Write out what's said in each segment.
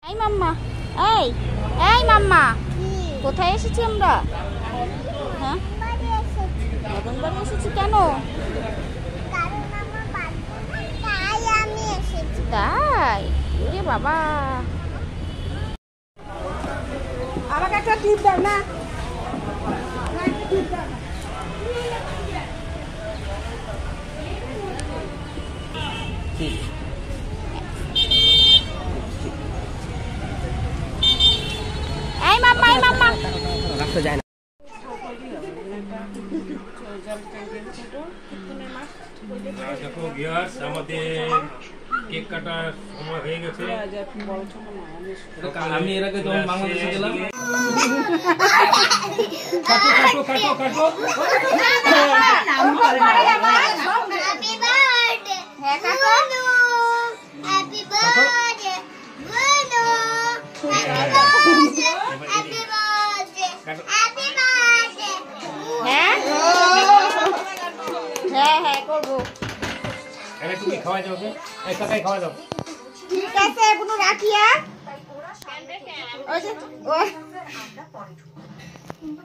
এই মাম্মা, এই এই মাম্মা, কোথায় এসেছি আমরা? হ্যাঁ, নতুন বাড়ি এসেছি। কেন? তাই? ওরে বাবা, আমাকে একটা টিপ দাও না। এই মাম্মা, এই মাম্মা, রাখতে যায় না। দেখো ভিউয়ার্স, আমাদের কেক কাটার সময় হয়ে গেছে। আমি এর আগে যখন বাংলাদেশে গেলাম কাটো কাটো কাটো কাটো। হ্যাঁ হ্যাঁ করবো। আরে তুমি খাওয়া যাও, এই কাকাই খাওয়া যাও। ঠিক আছে, কোনো রাখিয়া।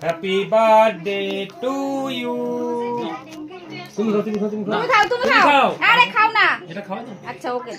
Happy birthday to you. তুমি খাও, তুমি খাও, তুমি খাও। তুমি খাও, তুমি খাও। আরে খাও না। এটা খাওয়া যাও। আচ্ছা ওকে।